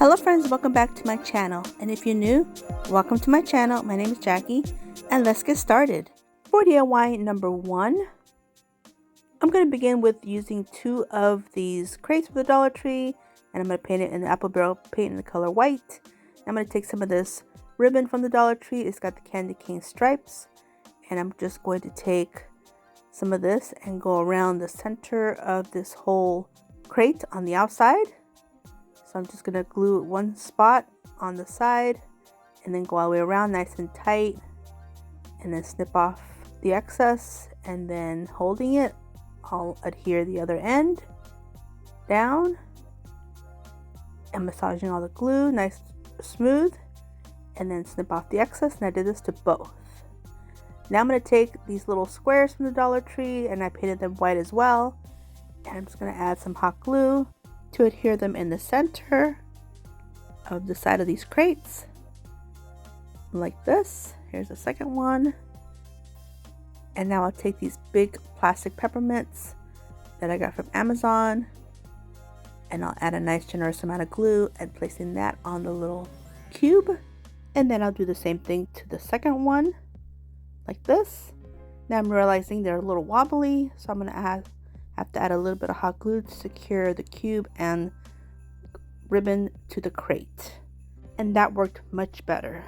Hello friends, welcome back to my channel, and if you're new, welcome to my channel. My name is Jackie and let's get started. For DIY number 1, I'm going to begin with using 2 of these crates from the Dollar Tree, and I'm going to paint it in the apple barrel paint in the color white. I'm going to take some of this ribbon from the Dollar Tree. It's got the candy cane stripes, and I'm just going to take some of this and go around the center of this whole crate on the outside. So I'm just going to glue one spot on the side and then go all the way around nice and tight, and then snip off the excess, and then holding it, I'll adhere the other end down and massaging all the glue nice smooth, and then snip off the excess. And I did this to both. Now I'm going to take these little squares from the Dollar Tree and I painted them white as well, and I'm just going to add some hot glue to adhere them in the center of the side of these crates like this. Here's the second one. And now I'll take these big plastic peppermints that I got from Amazon, and I'll add a nice generous amount of glue and placing that on the little cube. And then I'll do the same thing to the second one like this. Now I'm realizing they're a little wobbly, so I'm going to have to add a little bit of hot glue to secure the cube and ribbon to the crate, and that worked much better.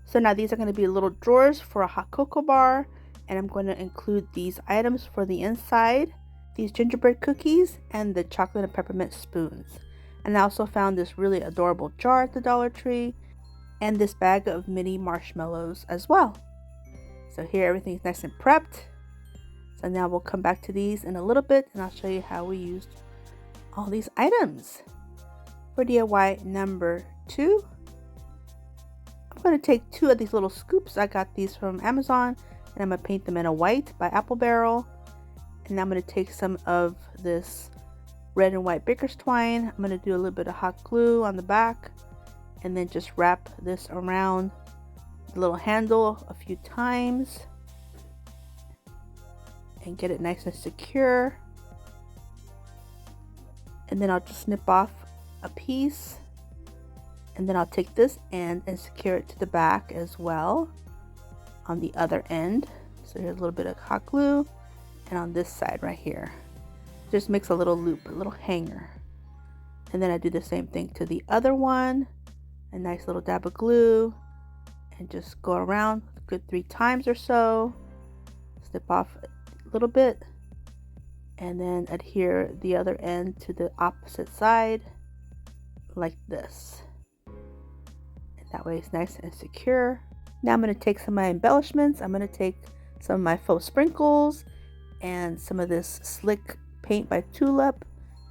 So now these are going to be little drawers for a hot cocoa bar, and I'm going to include these items for the inside, these gingerbread cookies and the chocolate and peppermint spoons. And I also found this really adorable jar at the Dollar Tree and this bag of mini marshmallows as well. So here everything's nice and prepped. So now we'll come back to these in a little bit and I'll show you how we used all these items. For DIY number 2, I'm going to take 2 of these little scoops. I got these from Amazon, and I'm going to paint them in a white by Apple Barrel. And I'm going to take some of this red and white baker's twine. I'm going to do a little bit of hot glue on the back and then just wrap this around the little handle a few times and get it nice and secure. And then I'll just snip off a piece, and then I'll take this end and secure it to the back as well on the other end. So here's a little bit of hot glue, and on this side right here just makes a little loop, a little hanger. And then I do the same thing to the other one, a nice little dab of glue, and just go around a good 3 times or so, snip off little bit, and then adhere the other end to the opposite side like this, and that way it's nice and secure. Now I'm going to take some of my embellishments. I'm going to take some of my faux sprinkles and some of this slick paint by Tulip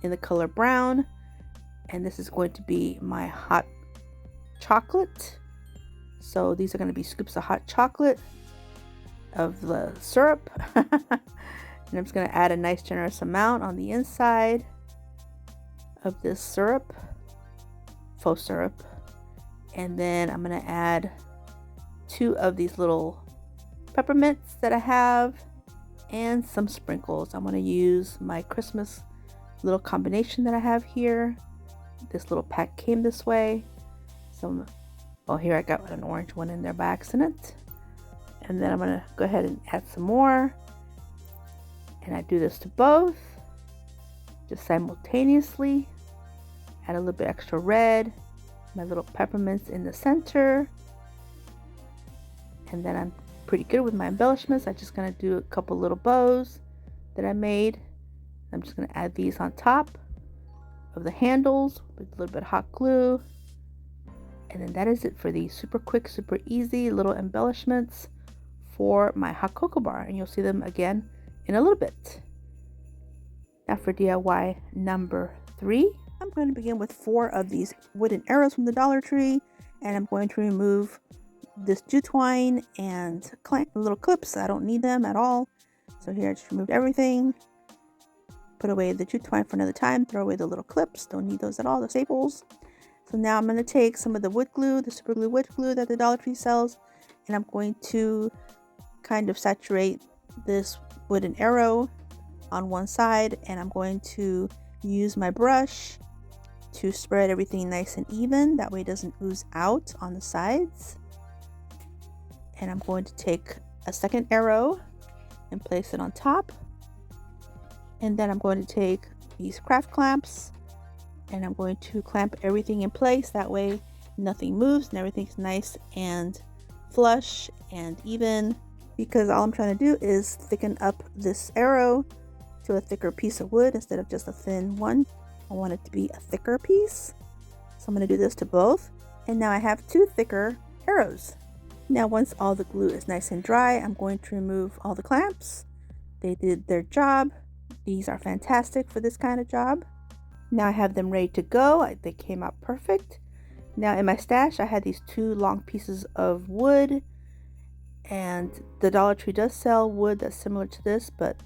in the color brown, and this is going to be my hot chocolate. So these are going to be scoops of hot chocolate of the syrup. And I'm just going to add a nice generous amount on the inside of this syrup, faux syrup, and then I'm going to add 2 of these little peppermints that I have and some sprinkles. I'm going to use my Christmas little combination that I have here. This little pack came this way, so oh, here I got an orange one in there by accident. And then I'm going to go ahead and add some more. And I do this to both, just simultaneously. Add a little bit extra red, my little peppermints in the center. And then I'm pretty good with my embellishments. I'm just going to do a couple little bows that I made. I'm just going to add these on top of the handles with a little bit of hot glue. And then that is it for these super quick, super easy little embellishments for my hot cocoa bar, and you'll see them again in a little bit. Now for DIY number 3, I'm going to begin with 4 of these wooden arrows from the Dollar Tree, and I'm going to remove this jute twine and clamp little clips. I don't need them at all. So here I just removed everything, put away the jute twine for another time, throw away the little clips, don't need those at all, the staples. So now I'm going to take some of the wood glue, the super glue wood glue that the Dollar Tree sells, and I'm going to kind of saturate this wooden arrow on one side, and I'm going to use my brush to spread everything nice and even. That way it doesn't ooze out on the sides. And I'm going to take a second arrow and place it on top. And then I'm going to take these craft clamps and I'm going to clamp everything in place. That way nothing moves and everything's nice and flush and even, because all I'm trying to do is thicken up this arrow to a thicker piece of wood instead of just a thin one. I want it to be a thicker piece. So I'm going to do this to both. And now I have two thicker arrows. Now once all the glue is nice and dry, I'm going to remove all the clamps. They did their job. These are fantastic for this kind of job. Now I have them ready to go. They came out perfect. Now in my stash, I had these two long pieces of wood, and the Dollar Tree does sell wood that's similar to this, but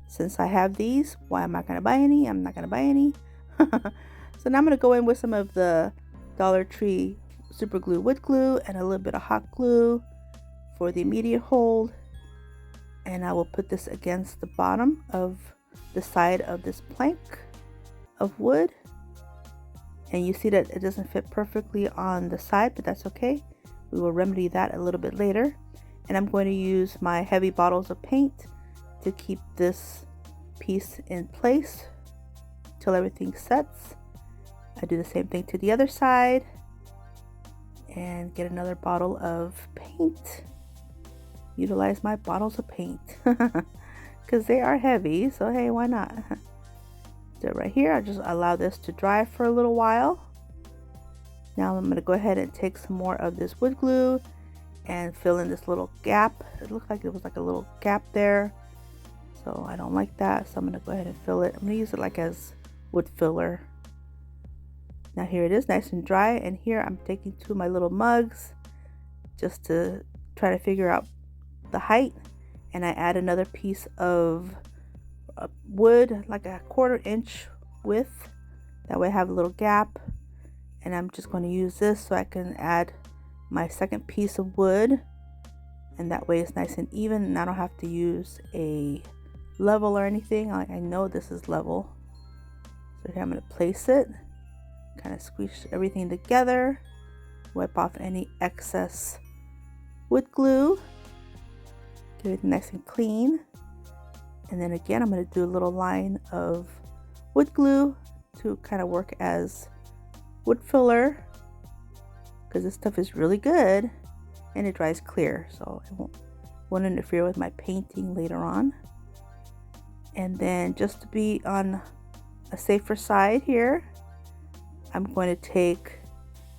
since I have these, why am I going to buy any? I'm not going to buy any. So now I'm going to go in with some of the Dollar Tree super glue wood glue and a little bit of hot glue for the immediate hold, and I will put this against the bottom of the side of this plank of wood. And you see that it doesn't fit perfectly on the side, but that's okay. We will remedy that a little bit later. And I'm going to use my heavy bottles of paint to keep this piece in place till everything sets. I do the same thing to the other side and get another bottle of paint. Utilize my bottles of paint because they are heavy, so hey, why not? Do it right here. I'll just allow this to dry for a little while. Now I'm going to go ahead and take some more of this wood glue and fill in this little gap. It looked like it was like a little gap there, so I don't like that, so I'm going to go ahead and fill it. I'm going to use it like as wood filler. Now here it is, nice and dry, and here I'm taking two of my little mugs just to try to figure out the height, and I add another piece of wood, like a 1/4 inch width. That way I have a little gap, and I'm just going to use this so I can add my second piece of wood, and that way it's nice and even and I don't have to use a level or anything. I know this is level. So here I'm going to place it, kind of squeeze everything together, wipe off any excess wood glue, get it nice and clean. And then again, I'm going to do a little line of wood glue to kind of work as wood filler, because this stuff is really good and it dries clear, so it won't interfere with my painting later on. And then just to be on a safer side here, I'm going to take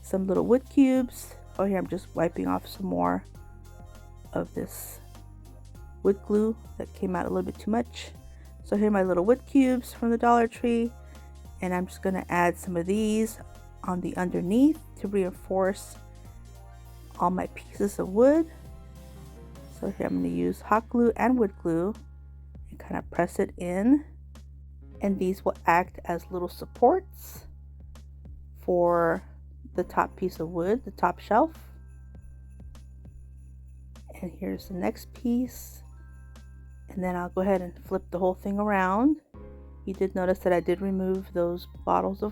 some little wood cubes. Oh, here I'm just wiping off some more of this wood glue that came out a little bit too much. So here are my little wood cubes from the Dollar Tree, and I'm just going to add some of these on the underneath to reinforce all my pieces of wood. So here I'm going to use hot glue and wood glue and kind of press it in, and these will act as little supports for the top piece of wood, the top shelf. And here's the next piece, and then I'll go ahead and flip the whole thing around. You did notice that I did remove those bottles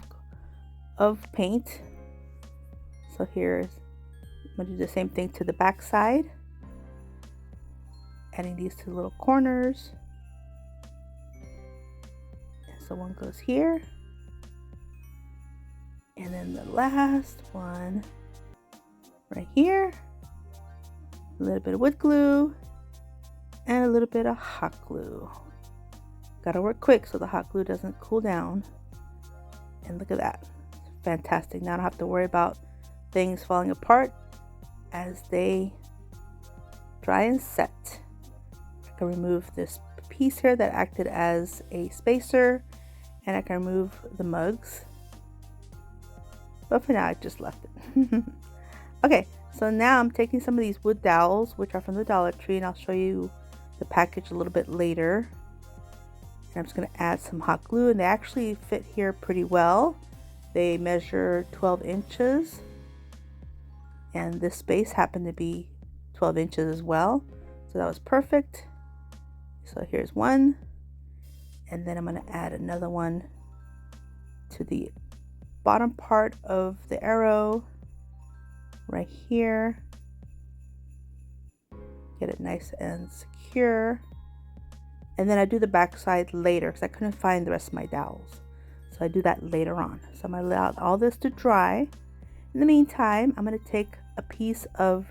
of paint. So here's, I'm going to do the same thing to the back side, adding these to the little corners. And so one goes here, and then the last one right here. A little bit of wood glue and a little bit of hot glue. Gotta work quick so the hot glue doesn't cool down. And look at that, fantastic. Now I don't have to worry about things falling apart as they dry and set. I can remove this piece here that acted as a spacer, and I can remove the mugs, but for now I just left it. Okay, so now I'm taking some of these wood dowels, which are from the Dollar Tree, and I'll show you the package a little bit later. And I'm just going to add some hot glue, and they actually fit here pretty well. They measure 12 inches, and this space happened to be 12 inches as well, so that was perfect. So here's one, and then I'm going to add another one to the bottom part of the arrow right here. Get it nice and secure. And then I do the back side later because I couldn't find the rest of my dowels. So I do that later on. So I'm going to allow all this to dry. In the meantime, I'm going to take a piece of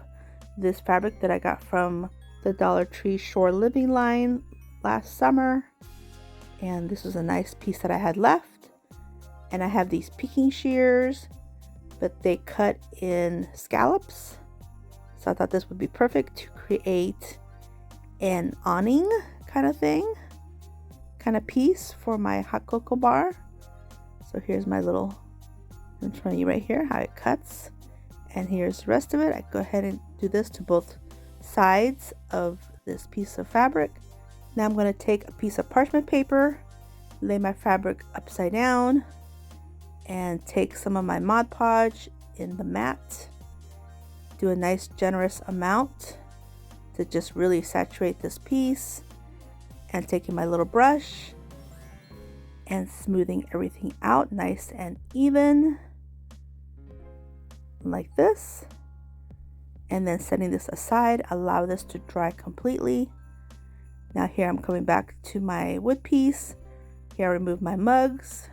this fabric that I got from the Dollar Tree Shore Living line last summer. And this was a nice piece that I had left. And I have these picking shears, but they cut in scallops. So I thought this would be perfect to create an awning kind of thing, kind of piece for my hot cocoa bar. So here's my little, I'm showing you right here how it cuts. And here's the rest of it. I go ahead and do this to both sides of this piece of fabric. Now I'm going to take a piece of parchment paper, lay my fabric upside down, and take some of my Mod Podge in the mat. Do a nice generous amount to just really saturate this piece. And taking my little brush and smoothing everything out nice and even like this, and then setting this aside, allow this to dry completely. Now here I'm coming back to my wood piece. Here I remove my mugs,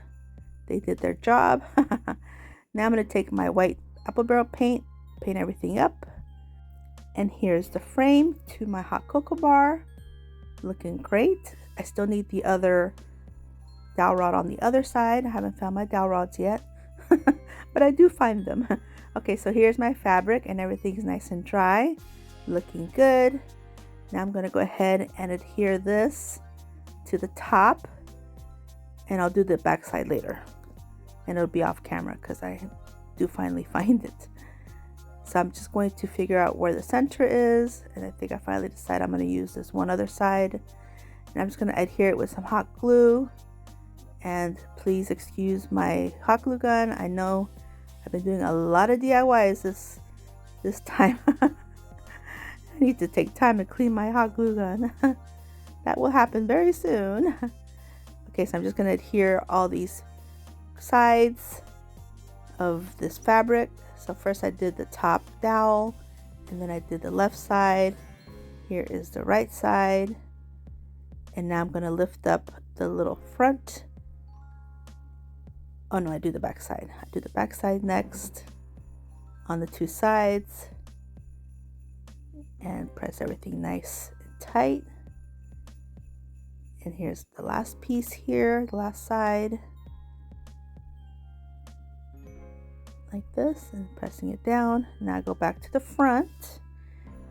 they did their job. Now I'm going to take my white apple barrel paint everything up, and here's the frame to my hot cocoa bar. Looking great. I still need the other dowel rod on the other side. I haven't found my dowel rods yet, but I do find them. Okay, so here's my fabric and everything's nice and dry. Looking good. Now I'm going to go ahead and adhere this to the top, and I'll do the back side later. And it'll be off camera because I do finally find it. So I'm just going to figure out where the center is, and I think I finally decided I'm going to use this one other side. And I'm just going to adhere it with some hot glue. And please excuse my hot glue gun. I know I've been doing a lot of DIYs this time. I need to take time to clean my hot glue gun. That will happen very soon. Okay, so I'm just going to adhere all these sides of this fabric. So first I did the top dowel, and then I did the left side. Here is the right side. And now I'm going to lift up the little front. Oh no, I do the back side. I do the back side next on the two sides, and press everything nice and tight. And here's the last piece here, the last side. Like this, and pressing it down. Now I go back to the front.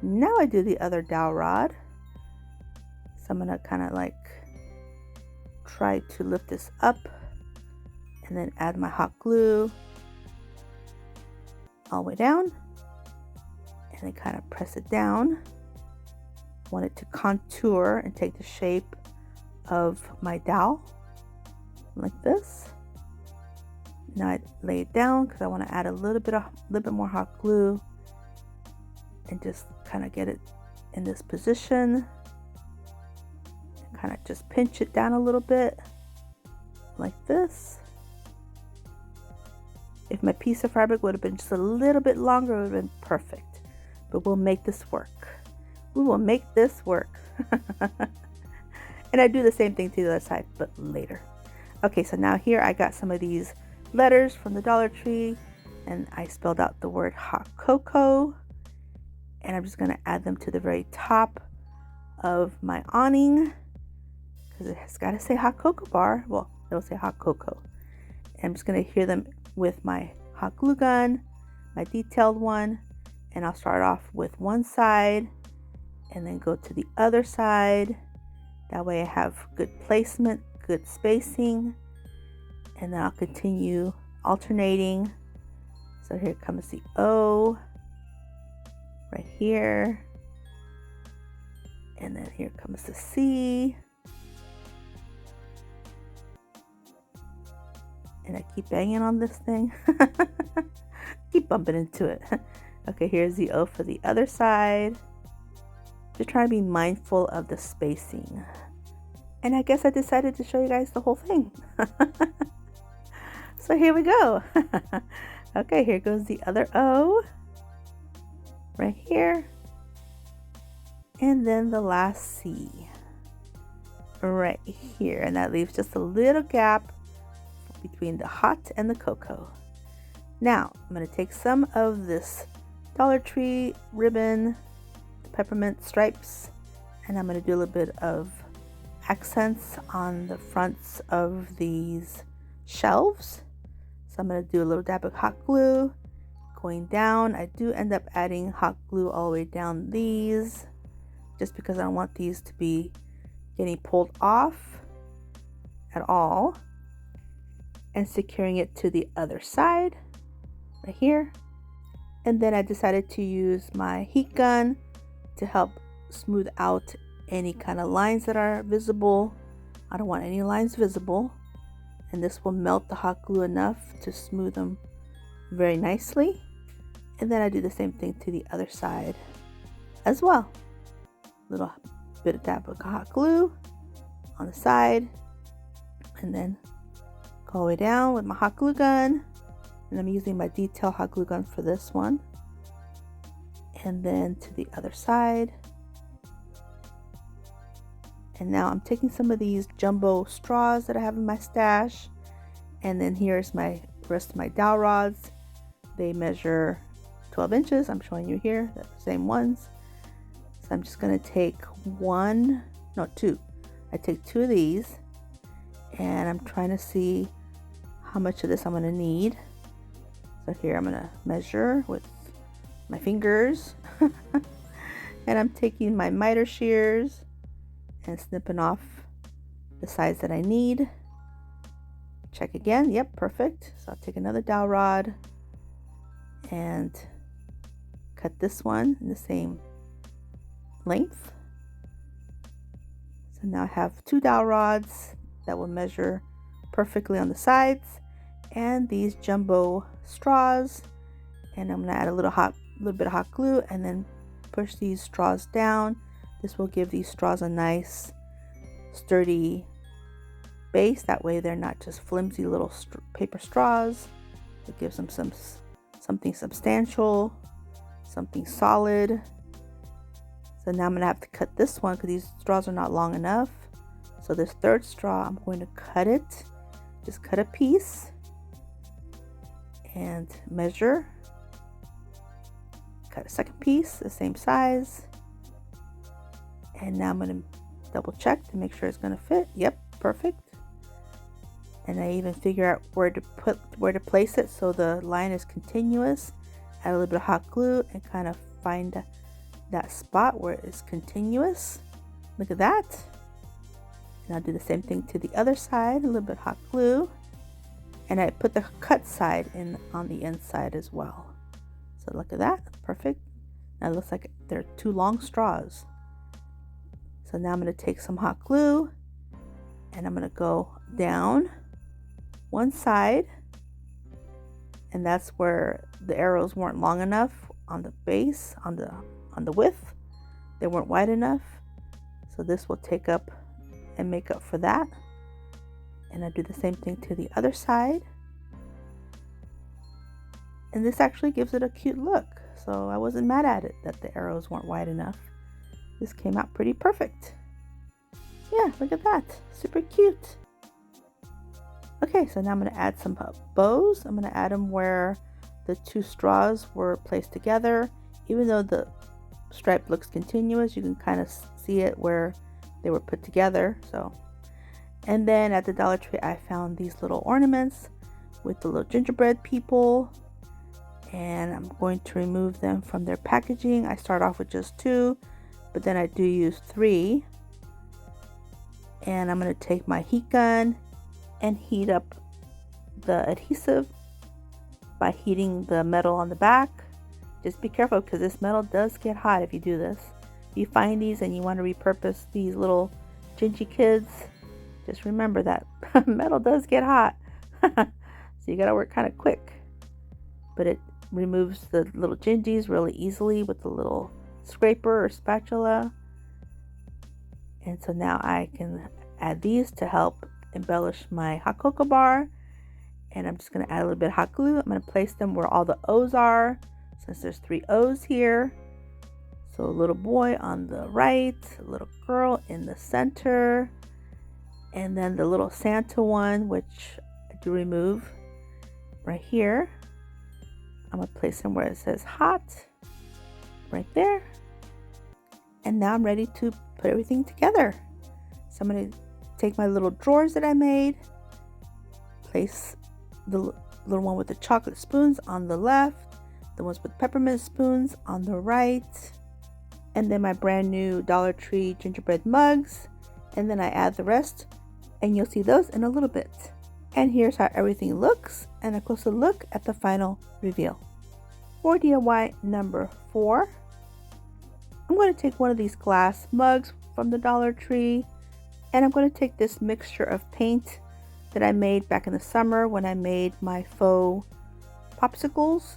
Now I do the other dowel rod. So I'm gonna kind of like try to lift this up, and then add my hot glue all the way down, and then kind of press it down. I want it to contour and take the shape of my dowel like this. Now I lay it down because I want to add a little bit more hot glue, and just kind of get it in this position. Kind of just pinch it down a little bit like this. If my piece of fabric would have been just a little bit longer, it would have been perfect. But we'll make this work. We will make this work. And I do the same thing to the other side, but later. Okay, so now here I got some of these letters from the Dollar Tree, and I spelled out the word hot cocoa, and I'm just going to add them to the very top of my awning because it has got to say hot cocoa bar. Well, it'll say hot cocoa. And I'm just going to adhere them with my hot glue gun, my detailed one, and I'll start off with one side and then go to the other side. That way I have good placement, good spacing. And then I'll continue alternating. So here comes the O right here. And then here comes the C. And I keep banging on this thing. Keep bumping into it. Okay, here's the O for the other side. Just trying to be mindful of the spacing. And I guess I decided to show you guys the whole thing. So here we go. Okay, here goes the other O. Right here. And then the last C. Right here. And that leaves just a little gap between the hot and the cocoa. Now, I'm going to take some of this Dollar Tree ribbon, the peppermint stripes, and I'm going to do a little bit of accents on the fronts of these shelves. So I'm going to do a little dab of hot glue going down. I do end up adding hot glue all the way down these just because I don't want these to be getting pulled off at all, and securing it to the other side right here. And then I decided to use my heat gun to help smooth out any kind of lines that are visible. I don't want any lines visible, and this will melt the hot glue enough to smooth them very nicely. And then I do the same thing to the other side as well. Little bit of dab of hot glue on the side, and then go all the way down with my hot glue gun. And I'm using my detail hot glue gun for this one. And then to the other side. And now I'm taking some of these jumbo straws that I have in my stash. And then here's my rest of my dowel rods. They measure 12 inches. I'm showing you here, they're the same ones. So I'm just going to take two. I take two of these. And I'm trying to see how much of this I'm going to need. So here I'm going to measure with my fingers. And I'm taking my miter shears and snipping off the size that I need. Check again. Yep, perfect. So I'll take another dowel rod and cut this one in the same length. So now I have two dowel rods that will measure perfectly on the sides, and these jumbo straws. And I'm going to add a little bit of hot glue and then push these straws down. This will give these straws a nice sturdy base. That way they're not just flimsy little paper straws. It gives them something substantial, something solid. So now I'm going to have to cut this one because these straws are not long enough. So this third straw, I'm going to cut it. Just cut a piece and measure. Cut a second piece, the same size. And now I'm going to double check to make sure it's going to fit. Yep, perfect. And I even figure out where to place it so the line is continuous. Add a little bit of hot glue and kind of find that spot where it is continuous. Look at that. And I'll do the same thing to the other side. A little bit of hot glue. And I put the cut side in on the inside as well. So look at that. Perfect. Now it looks like they're two long straws. So now I'm going to take some hot glue and I'm going to go down one side, and that's where the arrows weren't long enough on the base, on the width. They weren't wide enough. So this will take up and make up for that. And I do the same thing to the other side. And this actually gives it a cute look. So I wasn't mad at it that the arrows weren't wide enough. This came out pretty perfect. Yeah, look at that. Super cute. Okay, so now I'm going to add some bows. I'm going to add them where the two straws were placed together. Even though the stripe looks continuous, you can kind of see it where they were put together. So, and then at the Dollar Tree, I found these little ornaments with the little gingerbread people. And I'm going to remove them from their packaging. I start off with just two, but then I do use three. And I'm going to take my heat gun and heat up the adhesive by heating the metal on the back. Just be careful because this metal does get hot if you do this. If you find these and you want to repurpose these little gingy kids, just remember that metal does get hot. So you got to work kind of quick. But it removes the little gingies really easily with the little scraper or spatula. And so now I can add these to help embellish my hot cocoa bar. And I'm just going to add a little bit of hot glue. I'm going to place them where all the O's are, since there's 3 O's here. So a little boy on the right, a little girl in the center, and then the little Santa one, which I do remove right here. I'm going to place him where it says hot, right there. And now I'm ready to put everything together. So I'm going to take my little drawers that I made, place the little one with the chocolate spoons on the left, the ones with peppermint spoons on the right, and then my brand new Dollar Tree gingerbread mugs, and then I add the rest, and you'll see those in a little bit. And here's how everything looks, and a closer look at the final reveal. For DIY number 4, I'm going to take one of these glass mugs from the Dollar Tree, and I'm going to take this mixture of paint that I made back in the summer when I made my faux popsicles.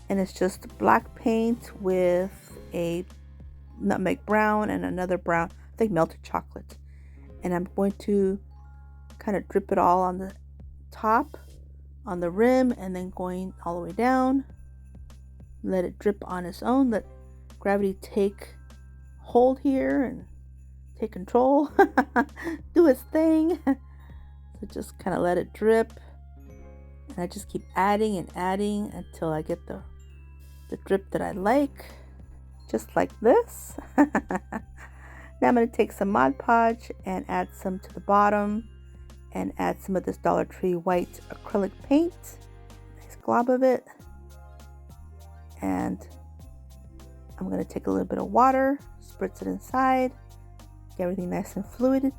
And it's just black paint with a nutmeg brown and another brown, I think melted chocolate. And I'm going to kind of drip it all on the top, on the rim, and then going all the way down. Let it drip on its own. Let gravity take hold here and take control. Do its thing. So just kind of let it drip. And I just keep adding and adding until I get the drip that I like. Just like this. Now I'm going to take some Mod Podge and add some to the bottom. And add some of this Dollar Tree white acrylic paint. Nice glob of it. And I'm going to take a little bit of water, spritz it inside, get everything nice and fluid,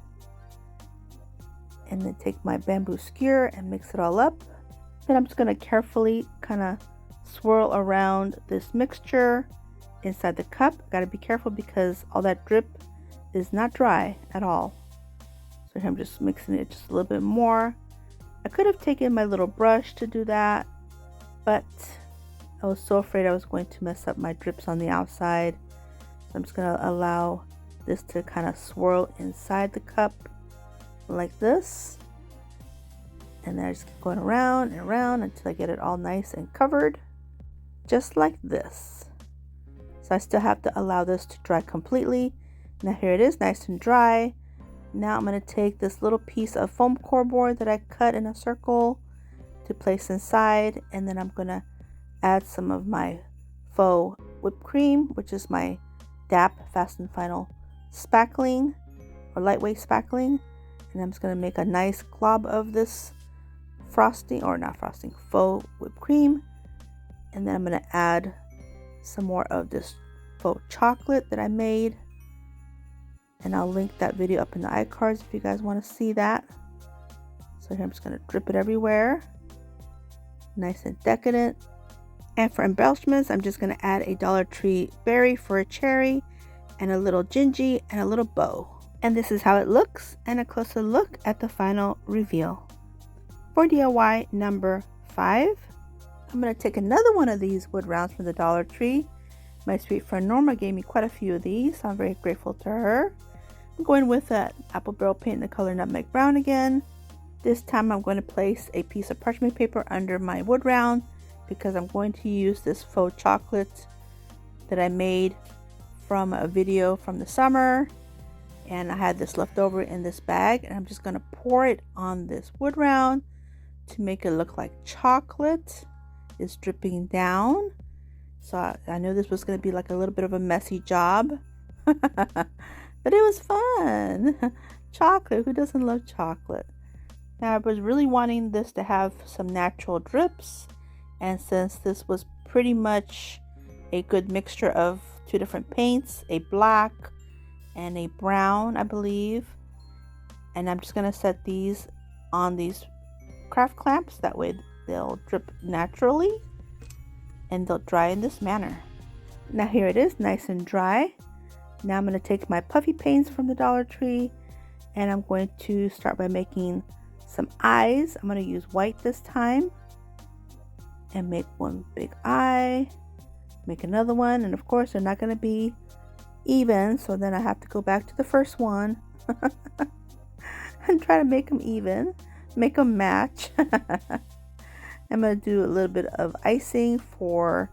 and then take my bamboo skewer and mix it all up. Then I'm just going to carefully kind of swirl around this mixture inside the cup. Got to be careful because all that drip is not dry at all. So I'm just mixing it just a little bit more. I could have taken my little brush to do that, but I was so afraid I was going to mess up my drips on the outside. So I'm just going to allow this to kind of swirl inside the cup like this. And then I just keep going around and around until I get it all nice and covered. Just like this. So I still have to allow this to dry completely. Now here it is, nice and dry. Now I'm going to take this little piece of foam core board that I cut in a circle to place inside. And then I'm going to add some of my faux whipped cream, which is my DAP Fast and Final spackling or lightweight spackling. And I'm just going to make a nice glob of this frosting, or not frosting, faux whipped cream. And then I'm going to add some more of this faux chocolate that I made. And I'll link that video up in the iCards if you guys want to see that. So here I'm just going to drip it everywhere. Nice and decadent. And for embellishments, I'm just going to add a Dollar Tree berry for a cherry, and a little gingy, and a little bow. And this is how it looks, and a closer look at the final reveal. For DIY number 5, I'm going to take another one of these wood rounds from the Dollar Tree. My sweet friend Norma gave me quite a few of these, so I'm very grateful to her. I'm going with that apple barrel paint in the color nutmeg brown again. This time I'm going to place a piece of parchment paper under my wood round because I'm going to use this faux chocolate that I made from a video from the summer. And I had this left over in this bag, and I'm just going to pour it on this wood round to make it look like chocolate is dripping down. So I knew this was going to be like a little bit of a messy job. But it was fun. Chocolate, who doesn't love chocolate? Now I was really wanting this to have some natural drips, and since this was pretty much a good mixture of 2 different paints, a black and a brown, I believe, and I'm just going to set these on these craft clamps, that way they'll drip naturally and they'll dry in this manner. Now here it is, nice and dry. Now I'm going to take my puffy paints from the Dollar Tree, and I'm going to start by making some eyes. I'm going to use white this time and make one big eye, make another one, and of course they're not going to be even, so then I have to go back to the first one and try to make them even. make them match. I'm going to do a little bit of icing for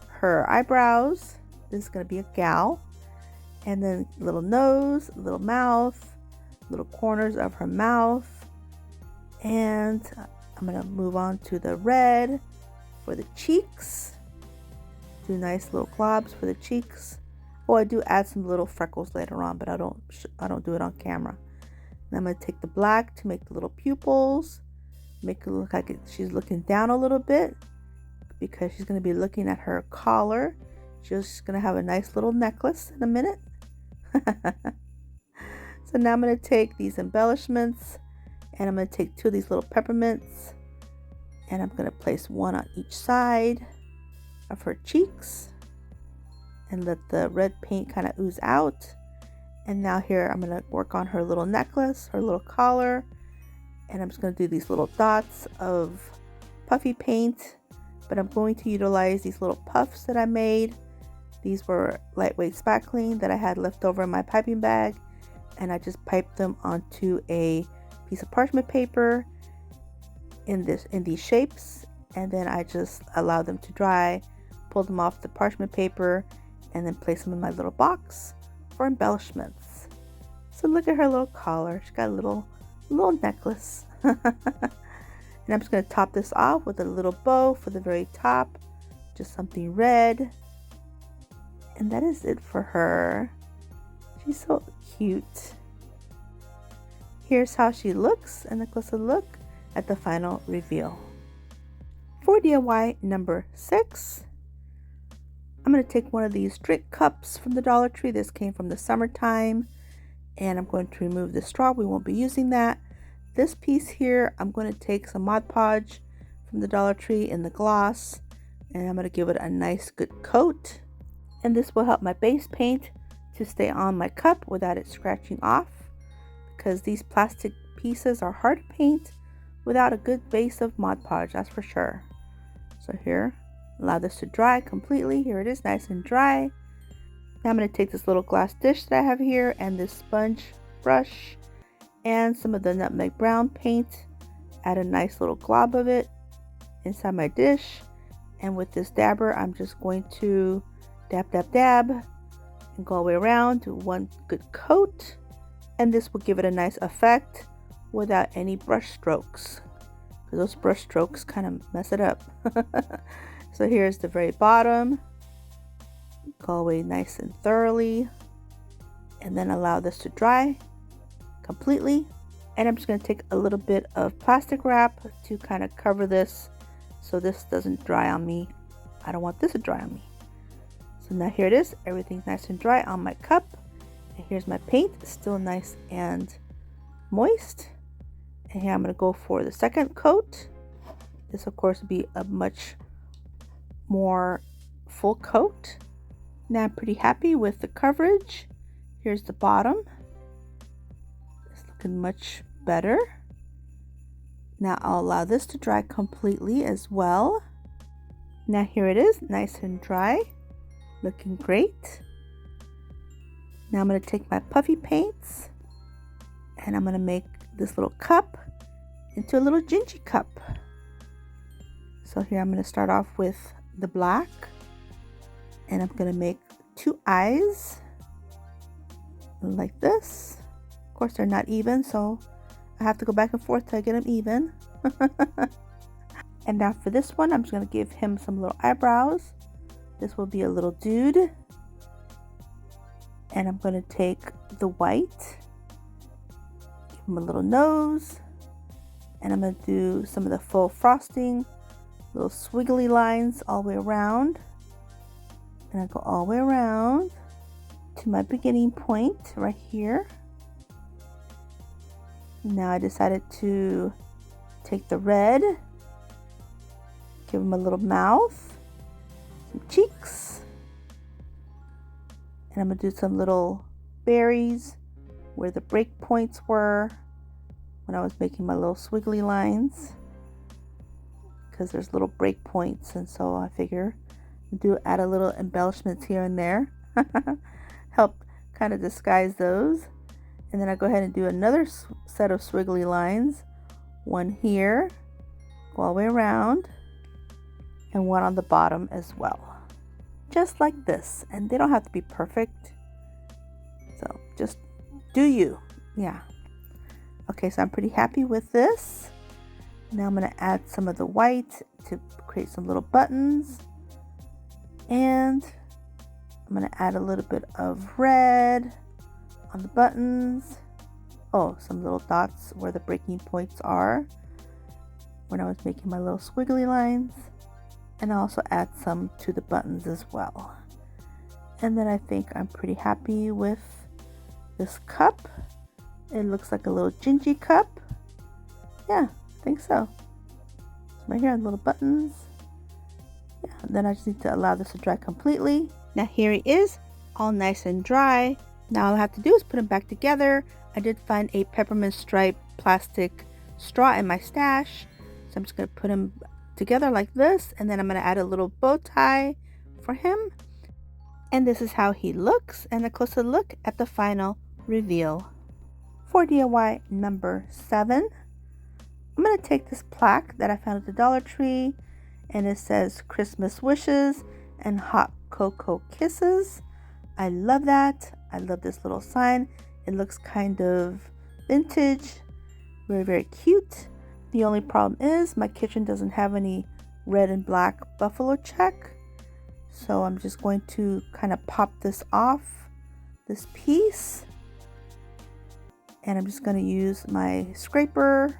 her eyebrows. This is going to be a gal. And then little nose, little mouth, little corners of her mouth. And I'm going to move on to the red for the cheeks. Do nice little globs for the cheeks. Oh, I do add some little freckles later on, but I don't do it on camera. And I'm going to take the black to make the little pupils. Make it look like she's looking down a little bit because she's going to be looking at her collar. She's going to have a nice little necklace in a minute. So now I'm going to take these embellishments and I'm going to take two of these little peppermints and I'm going to place one on each side of her cheeks and let the red paint kind of ooze out. And now here I'm going to work on her little necklace, her little collar, and I'm just going to do these little dots of puffy paint, but I'm going to utilize these little puffs that I made. These were lightweight spackling that I had left over in my piping bag, and I just piped them onto a piece of parchment paper in these shapes, and then I just allowed them to dry, pull them off the parchment paper, and then place them in my little box for embellishments. So look at her little collar. She's got a little necklace. And I'm just going to top this off with a little bow for the very top, just something red. And that is it for her. She's so cute. Here's how she looks and a closer look at the final reveal. For DIY number 6, I'm going to take one of these drink cups from the Dollar Tree. This came from the summertime, and I'm going to remove the straw. We won't be using that. This piece here, I'm going to take some Mod Podge from the Dollar Tree in the gloss, and I'm going to give it a nice good coat. And this will help my base paint to stay on my cup without it scratching off, because these plastic pieces are hard to paint without a good base of Mod Podge, that's for sure. So here, allow this to dry completely. Here it is, nice and dry. Now I'm going to take this little glass dish that I have here and this sponge brush and some of the nutmeg brown paint. Add a nice little glob of it inside my dish. And with this dabber, I'm just going to dab, dab, dab and go all the way around, do one good coat. And this will give it a nice effect without any brush strokes, because those brush strokes kind of mess it up. So here's the very bottom. Go away nice and thoroughly, and then allow this to dry completely. And I'm just going to take a little bit of plastic wrap to kind of cover this so this doesn't dry on me. I don't want this to dry on me. So now here it is, everything's nice and dry on my cup. And here's my paint, it's still nice and moist. And here I'm going to go for the second coat. This of course will be a much more full coat. Now I'm pretty happy with the coverage. Here's the bottom. It's looking much better. Now I'll allow this to dry completely as well. Now here it is, nice and dry, looking great. Now I'm going to take my puffy paints and I'm going to make this little cup into a little gingy cup. So here I'm going to start off with the black, and I'm going to make 2 eyes like this. Of course they're not even, so I have to go back and forth till I get them even. And now for this one, I'm just going to give him some little eyebrows. This will be a little dude. And I'm going to take the white, give him a little nose, and I'm going to do some of the faux frosting, little swiggly lines all the way around. And I go all the way around to my beginning point right here. Now I decided to take the red, give him a little mouth, some cheeks, and I'm going to do some little berries where the break points were when I was making my little swiggly lines, because there's little break points, and so I figure add a little embellishments here and there. Help kind of disguise those. And then I go ahead and do another set of swiggly lines one here, go all the way around, and one on the bottom as well. Just like this. And they don't have to be perfect. So just do you. Yeah. Okay, so I'm pretty happy with this. Now I'm going to add some of the white to create some little buttons. And I'm going to add a little bit of red on the buttons. Oh, some little dots where the breaking points are when I was making my little squiggly lines. And I also add some to the buttons as well. And then I think I'm pretty happy with this cup. It looks like a little gingy cup. Yeah, I think so. Right here, little buttons. Yeah, and then I just need to allow this to dry completely. Now here he is, all nice and dry. Now all I have to do is put them back together. I did find a peppermint stripe plastic straw in my stash. So I'm just going to put them together like this, and then I'm going to add a little bow tie for him. And this is how he looks, and a closer look at the final reveal. For DIY number 7, I'm going to take this plaque that I found at the Dollar Tree, and it says Christmas wishes and hot cocoa kisses. I love that. I love this little sign. It looks kind of vintage, very, very cute. The only problem is my kitchen doesn't have any red and black buffalo check. So I'm just going to kind of pop this off, this piece. And I'm just going to use my scraper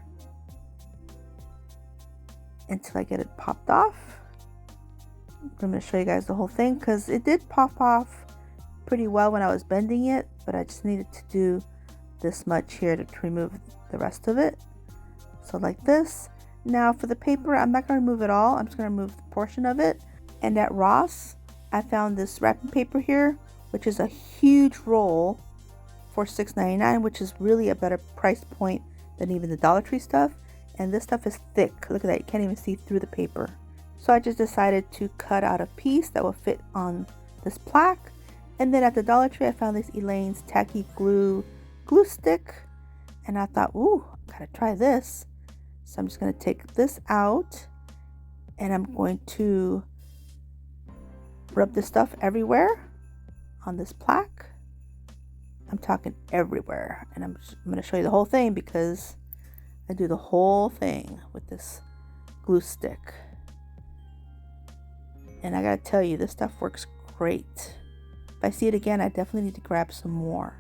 until I get it popped off. I'm going to show you guys the whole thing because it did pop off pretty well when I was bending it, but I just needed to do this much here to remove the rest of it. So like this. Now for the paper, I'm not going to remove it all. I'm just going to remove the portion of it. And at Ross, I found this wrapping paper here, which is a huge roll for $6.99, which is really a better price point than even the Dollar Tree stuff. And this stuff is thick. Look at that. You can't even see through the paper. So I just decided to cut out a piece that will fit on this plaque. And then at the Dollar Tree, I found this Elaine's tacky glue stick. And I thought, ooh, gotta try this. So I'm just going to take this out, and I'm going to rub this stuff everywhere on this plaque. I'm talking everywhere, and I'm going to show you the whole thing because I do the whole thing with this glue stick. And I got to tell you, this stuff works great. If I see it again, I definitely need to grab some more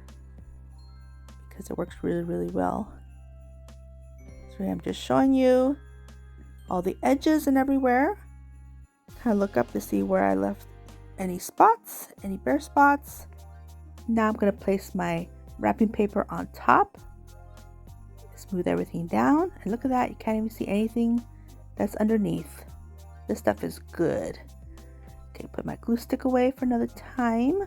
because it works really, really well. So I'm just showing you all the edges and everywhere. Kind of look up to see where I left any spots, any bare spots. Now I'm going to place my wrapping paper on top. Smooth everything down. And look at that. You can't even see anything that's underneath. This stuff is good. Okay, put my glue stick away for another time.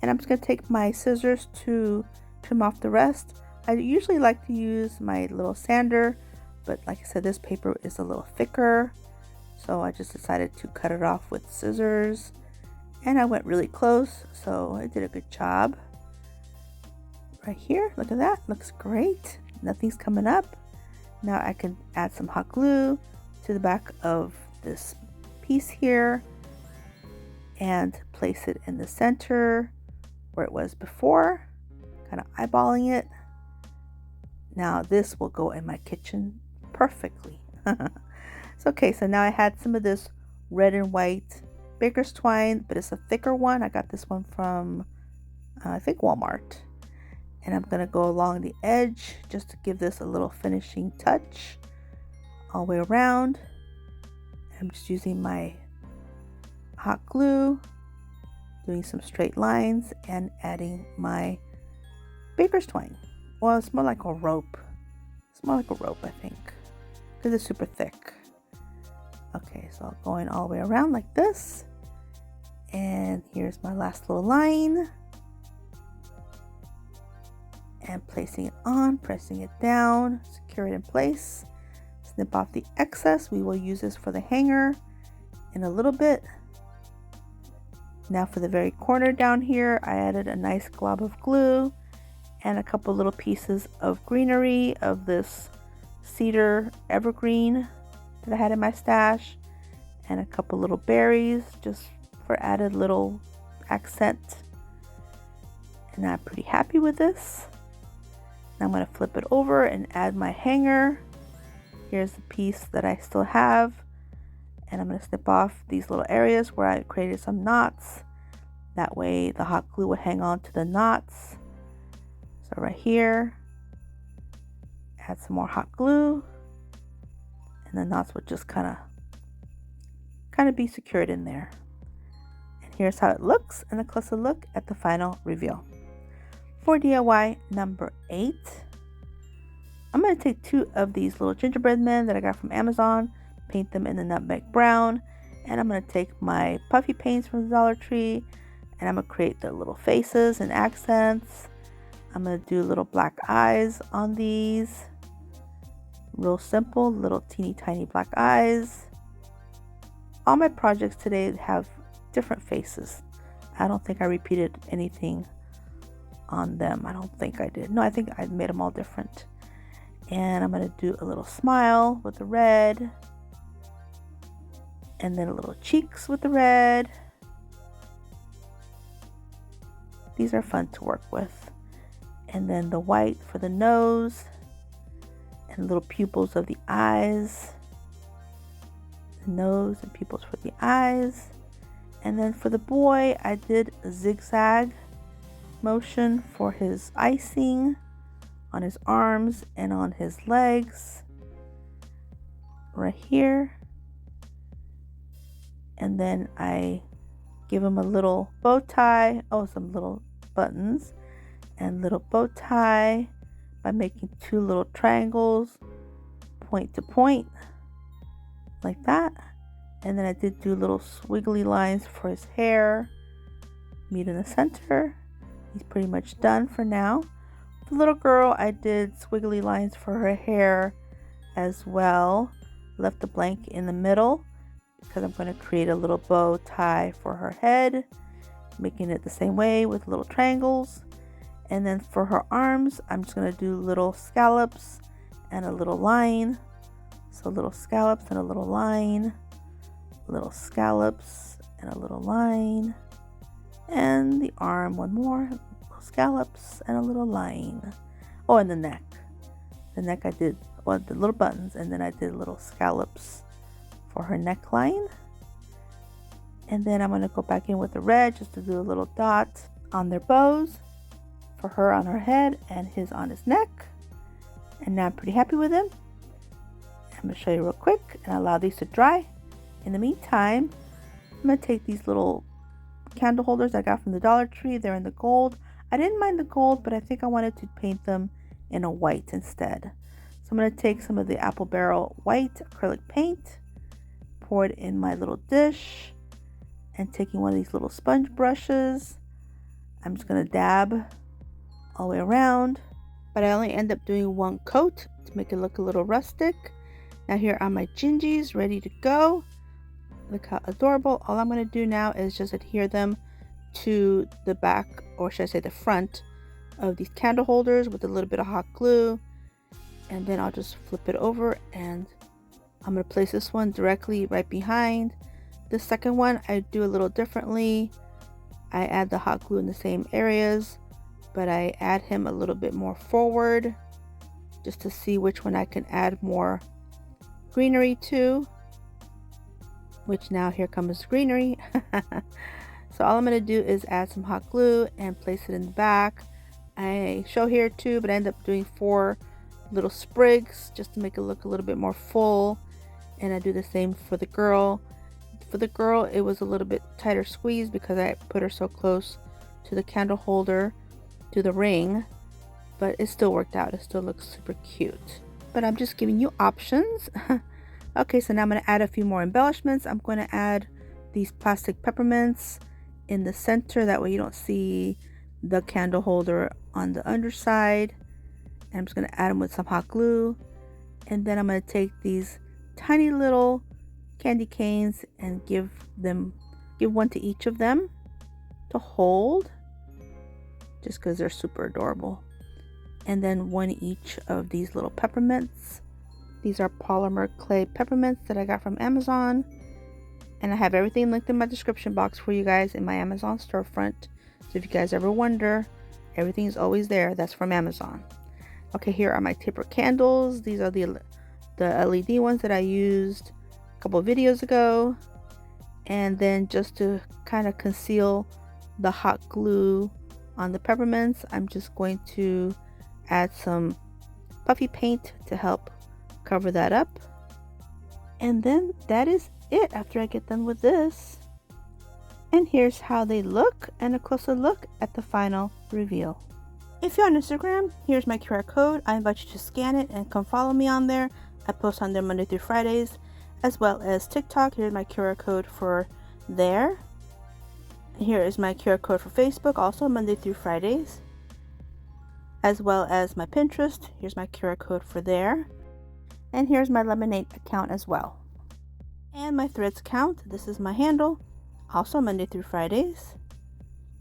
And I'm just going to take my scissors to trim off the rest. I usually like to use my little sander, but like I said, this paper is a little thicker, so I just decided to cut it off with scissors, and I went really close, so I did a good job. Right here, look at that, looks great. Nothing's coming up. Now I can add some hot glue to the back of this piece here and place it in the center where it was before, kind of eyeballing it. Now this will go in my kitchen perfectly. So okay, so now I had some of this red and white baker's twine, but it's a thicker one. I got this one from I think Walmart. And I'm going to go along the edge just to give this a little finishing touch all the way around. I'm just using my hot glue, doing some straight lines, and adding my baker's twine. Well, it's more like a rope. It's more like a rope, I think, because it's super thick. Okay, so going all the way around like this. And here's my last little line. And placing it on, pressing it down, secure it in place. Snip off the excess. We will use this for the hanger in a little bit. Now for the very corner down here, I added a nice glob of glue and a couple little pieces of greenery of this cedar evergreen that I had in my stash, and a couple little berries just for added little accent. And I'm pretty happy with this. Now I'm going to flip it over and add my hanger. Here's the piece that I still have, and I'm going to snip off these little areas where I created some knots. That way the hot glue will hang on to the knots. So right here, add some more hot glue, and the knots will just kind of be secured in there. And here's how it looks, and a closer look at the final reveal. For DIY number 8, I'm going to take 2 of these little gingerbread men that I got from Amazon, paint them in the nutmeg brown, and I'm going to take my puffy paints from the Dollar Tree, and I'm going to create the little faces and accents. I'm going to do little black eyes on these. Real simple, little teeny tiny black eyes. All my projects today have different faces. I don't think I repeated anything on them. I don't think I did. No, I think I made them all different. And I'm going to do a little smile with the red, and then a little cheeks with the red. These are fun to work with. And then the white for the nose, and little pupils of the eyes. The nose and pupils for the eyes. And then for the boy, I did a zigzag motion for his icing on his arms and on his legs right here. And then I give him a little bow tie, some little buttons and little bow tie by making 2 little triangles point to point like that. And then I did do little squiggly lines for his hair, meet in the center. He's pretty much done for now. The little girl, I did squiggly lines for her hair as well. Left the blank in the middle because I'm going to create a little bow tie for her head, making it the same way with little triangles. And then for her arms, I'm just going to do little scallops and a little line. So little scallops and a little line, little scallops and a little line. And the arm, one more, little scallops and a little line. Oh, and the neck. The neck I did, the little buttons, and then I did little scallops for her neckline. And then I'm going to go back in with the red just to do a little dot on their bows. For her on her head and his on his neck. And now I'm pretty happy with them. I'm going to show you real quick and allow these to dry. In the meantime, I'm going to take these little candle holders I got from the Dollar Tree. They're in the gold. I didn't mind the gold, but I think I wanted to paint them in a white instead. So I'm going to take some of the apple barrel white acrylic paint, pour it in my little dish, and taking one of these little sponge brushes, I'm just going to dab all the way around, but I only end up doing 1 coat to make it look a little rustic. Now here are my gingies ready to go. Look how adorable. All I'm going to do now is just adhere them to the back, or should I say the front of these candle holders with a little bit of hot glue, and then I'll just flip it over, and I'm going to place this one directly right behind. The second one I do a little differently. I add the hot glue in the same areas, but I add him a little bit more forward just to see which one I can add more greenery to, which now here comes greenery. So all I'm going to do is add some hot glue and place it in the back. I show here 2, but I end up doing 4 little sprigs just to make it look a little bit more full. And I do the same for the girl. For the girl, it was a little bit tighter squeeze because I put her so close to the candle holder, to the ring, but it still worked out. It still looks super cute. But I'm just giving you options. Okay, so now I'm going to add a few more embellishments. I'm going to add these plastic peppermints in the center. That way you don't see the candle holder on the underside. And I'm just going to add them with some hot glue. And then I'm going to take these tiny little candy canes and give one to each of them to hold, just because they're super adorable. And then one each of these little peppermints These are polymer clay peppermints that I got from Amazon. And I have everything linked in my description box for you guys in my Amazon storefront. So if you guys ever wonder, everything is always there. That's from Amazon. Okay, here are my taper candles. These are the LED ones that I used a couple of videos ago. And then just to kind of conceal the hot glue on the peppermints, I'm just going to add some puffy paint to help cover that up. And then that is it after I get done with this. And here's how they look and a closer look at the final reveal. If you're on Instagram, here's my QR code. I invite you to scan it and come follow me on there. I post on there Monday through Fridays, as well as TikTok. Here's my QR code for there. Here is my QR code for Facebook, also Monday through Fridays, as well as my Pinterest. Here's my QR code for there. And here's my Lemonade account as well. And my Threads account. This is my handle, also Monday through Fridays.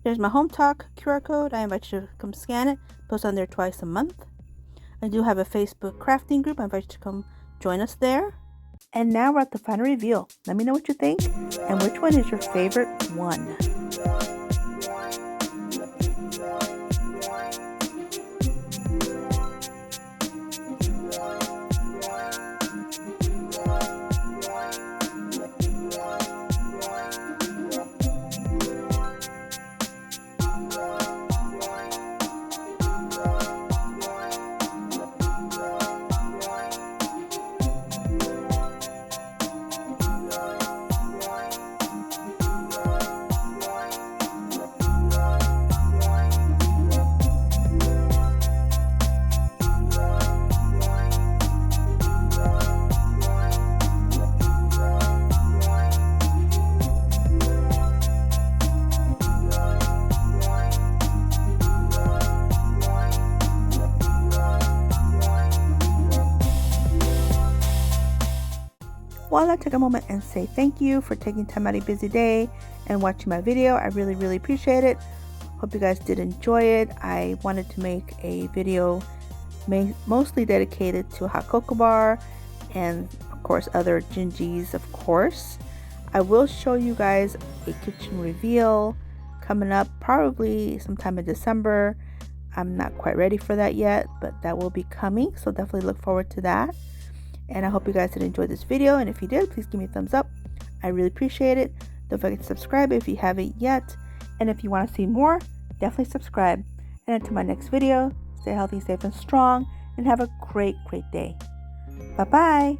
Here's my Hometalk QR code. I invite you to come scan it. Post on there twice a month. I do have a Facebook crafting group. I invite you to come join us there. And now we're at the final reveal. Let me know what you think and which one is your favorite one. While I take a moment and say thank you for taking time out of your busy day and watching my video, I really appreciate it. Hope you guys did enjoy it. I wanted to make a video mostly dedicated to hot cocoa bar and of course other gingies, of course. I will show you guys a kitchen reveal coming up probably sometime in December. I'm not quite ready for that yet, but that will be coming, so definitely look forward to that. And I hope you guys did enjoy this video, and if you did, please give me a thumbs up. I really appreciate it. Don't forget to subscribe if you haven't yet, and if you want to see more, definitely subscribe. And until my next video, stay healthy, safe, and strong, and have a great day. Bye bye.